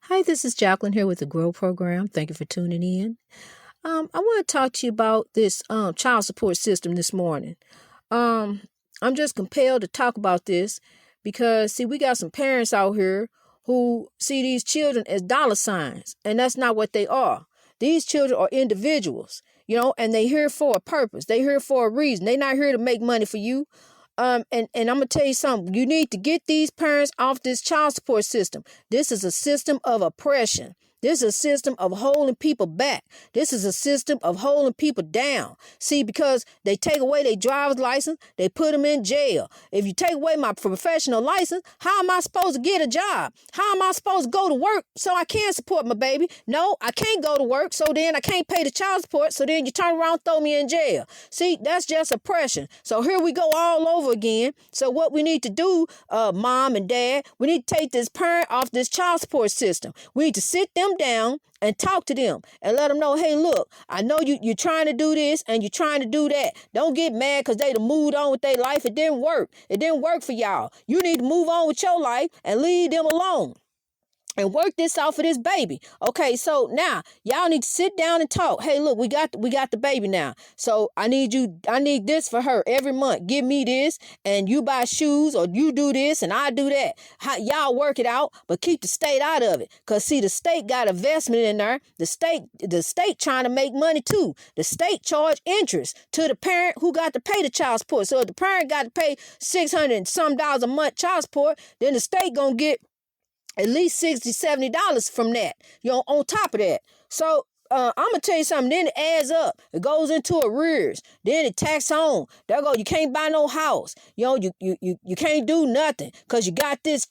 Hi, this is Jacqueline here with the GROW program. Thank you for tuning in. I want to talk to you about this child support system this morning. Um, I'm just compelled to talk about this because, see, we got some parents out here who see these children as dollar signs, and that's not what they are. These children are individuals, and they here for a purpose. They here for a reason. They're not here to make money for you. And I'm gonna tell you something. You need to get these parents off this child support system. This is a system of oppression. This is a system of holding people back. This is a system of holding people down. See, because they take away their driver's license, they put them in jail. If you take away my professional license, how am I supposed to get a job? How am I supposed to go to work so I can support my baby? No, I can't go to work, so then I can't pay the child support, so then you turn around and throw me in jail. See, that's just oppression. So here we go all over again. So what we need to do, mom and dad, we need to take this parent off this child support system. We need to sit them down and talk to them and let them know, hey, look, I know you're trying to do this and you're trying to do that. Don't get mad because they done moved on with their life. It didn't work. It didn't work for y'all. You need to move on with your life and leave them alone and work this out for this baby. Okay, so now y'all need to sit down and talk. Hey, look, we got the baby now. So I need this for her every month. Give me this, and you buy shoes, or you do this and I do that. Y'all work it out, but keep the state out of it. Cause see, the state got investment in there. The state trying to make money too. The state charge interest to the parent who got to pay the child support. So if the parent got to pay $600 and some a month child support, then the state gonna get at least $60-$70 from that, on top of that. So I'm gonna tell you something. Then it adds up. It goes into arrears. Then it tax on. There go. You can't buy no house. You can't do nothing because you got this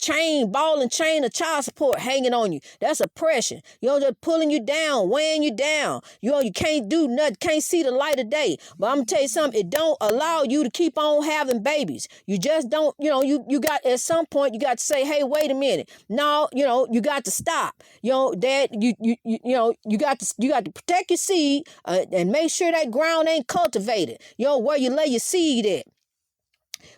ball and chain of child support hanging on you. That's oppression. Just pulling you down, weighing you down. You can't do nothing. Can't see the light of day. But I'm gonna tell you something. It don't allow you to keep on having babies. You just don't. You got at some point you got to say, hey, wait a minute. No, you got to stop. Dad, you got to protect your seed and make sure that ground ain't cultivated. Where you lay your seed at.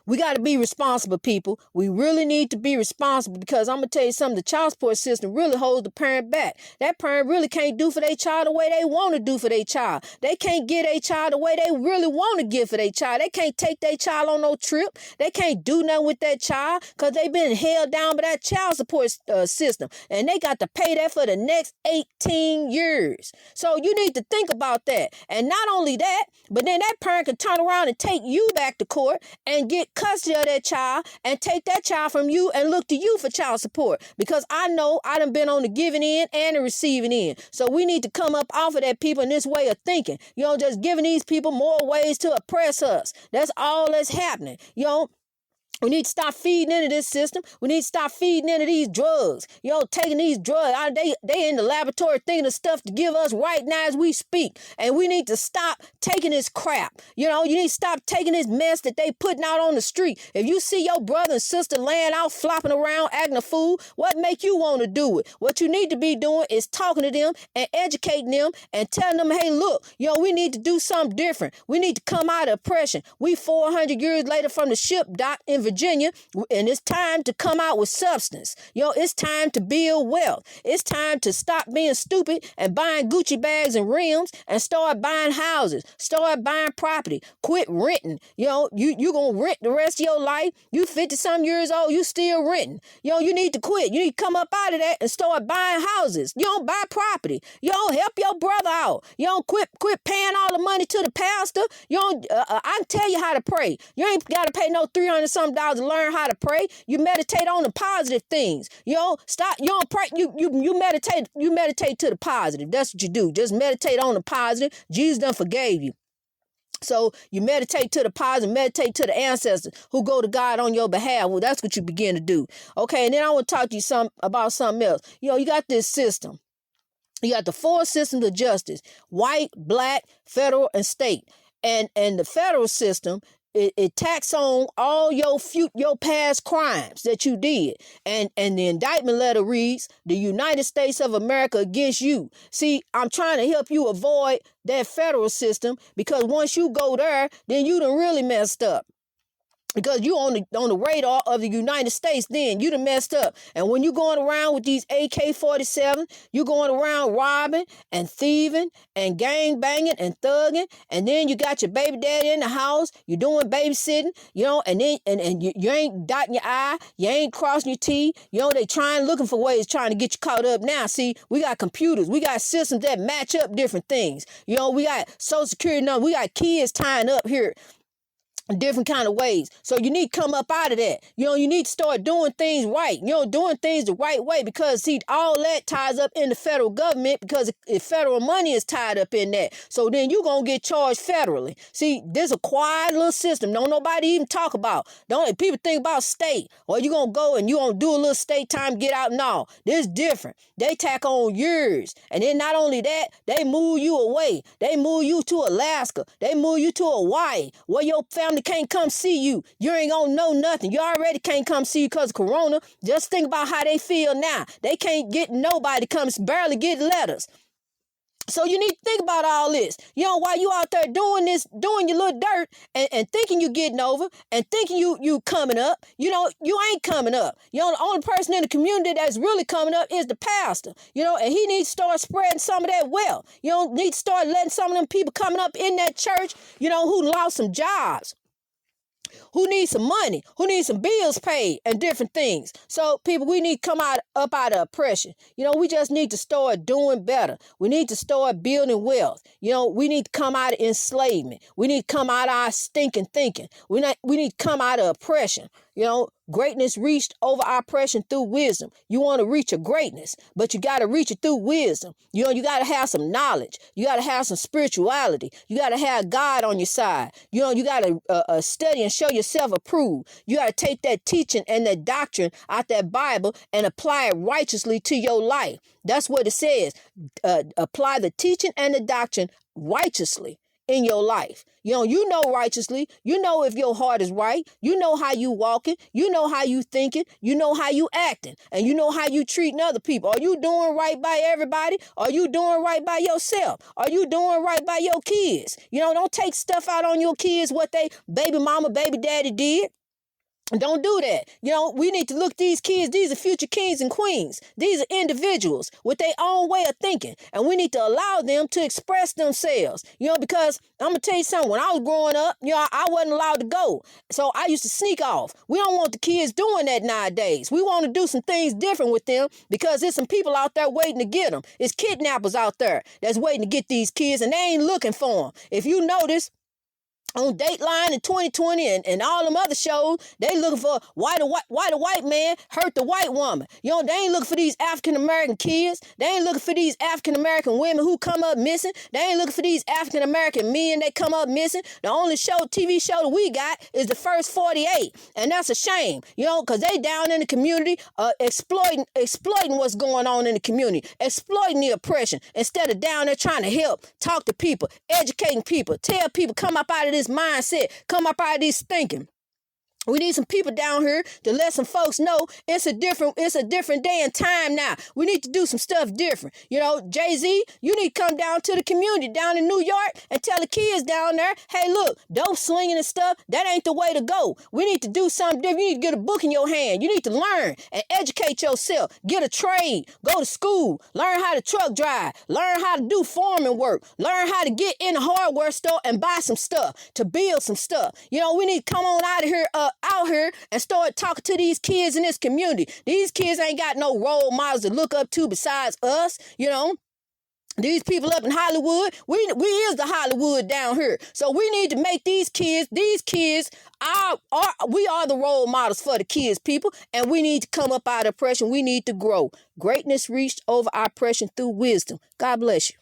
We got to be responsible, people. We really need to be responsible because I'm going to tell you something. The child support system really holds the parent back. That parent really can't do for their child the way they want to do for their child. They can't get their child the way they really want to give for their child. They can't take their child on no trip. They can't do nothing with that child because they've been held down by that child support system. And they got to pay that for the next 18 years. So you need to think about that. And not only that, but then that parent can turn around and take you back to court and get custody of that child and take that child from you and look to you for child support. Because I know I done been on the giving end and the receiving end. So we need to come up off of that, people, in this way of thinking. Just giving these people more ways to oppress us. That's all that's happening. We need to stop feeding into this system. We need to stop feeding into these drugs. Taking these drugs. They in the laboratory thinking of stuff to give us right now as we speak. And we need to stop taking this crap. You need to stop taking this mess that they putting out on the street. If you see your brother and sister laying out, flopping around, acting a fool, what make you want to do it? What you need to be doing is talking to them and educating them and telling them, hey, look, we need to do something different. We need to come out of oppression. We 400 years later from the ship dock in Virginia, and it's time to come out with substance. It's time to build wealth. It's time to stop being stupid and buying Gucci bags and rims and start buying houses. Start buying property. Quit renting. You gonna rent the rest of your life. You 50-some years old, you still renting. You need to quit. You need to come up out of that and start buying houses. Buy property. Help your brother out. Quit paying all the money to the pastor. I can tell you how to pray. You ain't got to pay no $300-some to learn how to pray. You meditate on the positive things. Stop. You don't pray. You meditate. You meditate to the positive. That's what you do. Just meditate on the positive. Jesus done forgave you. So you meditate to the positive, meditate to the ancestors who go to God on your behalf. Well, that's what you begin to do. Okay, and then I want to talk to you about something else. You got this system. You got the four systems of justice: white, black, federal, and state. And the federal system, it tax on all your past crimes that you did. And the indictment letter reads, the United States of America against you. See, I'm trying to help you avoid that federal system because once you go there, then you done really messed up. because you on the radar of the United States, then you done messed up. And when you going around with these AK-47, you going around robbing and thieving and gang banging and thugging, and then you got your baby daddy in the house, you doing babysitting, and then and you ain't dotting your I, you ain't crossing your T, they looking for ways trying to get you caught up now. See, we got computers, we got systems that match up different things. We got Social Security numbers, we got kids tying up here different kind of ways. So you need to come up out of that. You need to start doing things right. Doing things the right way, because see, all that ties up in the federal government, because if federal money is tied up in that. So then you're going to get charged federally. See, there's a quiet little system. Don't nobody even talk about. Don't people think about state, or you going to go and you going to do a little state time, get out? No, this different. They tack on years. And then not only that, they move you away. They move you to Alaska. They move you to Hawaii, where your family can't come see you. You ain't gonna know nothing. You already can't come see you because of Corona. Just think about how they feel now. They can't get nobody comes, barely get letters. So you need to think about all this. While you out there doing this, doing your little dirt and thinking you getting over and thinking you coming up, you ain't coming up. The only person in the community that's really coming up is the pastor, and he needs to start spreading some of that wealth. Need to start letting some of them people coming up in that church, who lost some jobs, who needs some money, who needs some bills paid and different things. So people, we need to come up out of oppression. We just need to start doing better. We need to start building wealth. We need to come out of enslavement. We need to come out of our stinking thinking. We need to come out of oppression. Greatness reached over our oppression through wisdom. You want to reach a greatness, but you got to reach it through wisdom. You got to have some knowledge. You got to have some spirituality. You got to have God on your side. You got to study and show yourself approved. You got to take that teaching and that doctrine out that Bible and apply it righteously to your life. That's what it says. Apply the teaching and the doctrine righteously in your life. You know righteously. You know if your heart is right. You know how you walking. You know how you thinking. You know how you acting. And you know how you treating other people. Are you doing right by everybody? Are you doing right by yourself? Are you doing right by your kids? Don't take stuff out on your kids, what they baby mama, baby daddy did. Don't do that. We need to look at these kids. These are future kings and queens. These are individuals with their own way of thinking. And we need to allow them to express themselves. Because I'm going to tell you something. When I was growing up, I wasn't allowed to go. So I used to sneak off. We don't want the kids doing that nowadays. We want to do some things different with them, because there's some people out there waiting to get them. It's kidnappers out there that's waiting to get these kids, and they ain't looking for them. If you notice, on Dateline in 2020 and all them other shows, they looking for why the white man hurt the white woman. They ain't looking for these African-American kids. They ain't looking for these African-American women who come up missing. They ain't looking for these African-American men that come up missing. The only TV show that we got is The First 48. And that's a shame, because they down in the community exploiting what's going on in the community, exploiting the oppression, instead of down there trying to help, talk to people, educating people, tell people come up out of this mindset, come up out of this thinking. We need some people down here to let some folks know it's a different day and time now. We need to do some stuff different. Jay-Z, you need to come down to the community down in New York and tell the kids down there, hey, look, dope slinging and stuff, that ain't the way to go. We need to do something different. You need to get a book in your hand. You need to learn and educate yourself. Get a trade. Go to school. Learn how to truck drive. Learn how to do farming work. Learn how to get in a hardware store and buy some stuff, to build some stuff. We need to come on out here and start talking to these kids in this community. These kids ain't got no role models to look up to besides us. These people up in Hollywood, we is the Hollywood down here. So we need to make these kids we are the role models for the kids, people, and we need to come up out of oppression. We need to grow. Greatness reached over our oppression through wisdom. God bless you.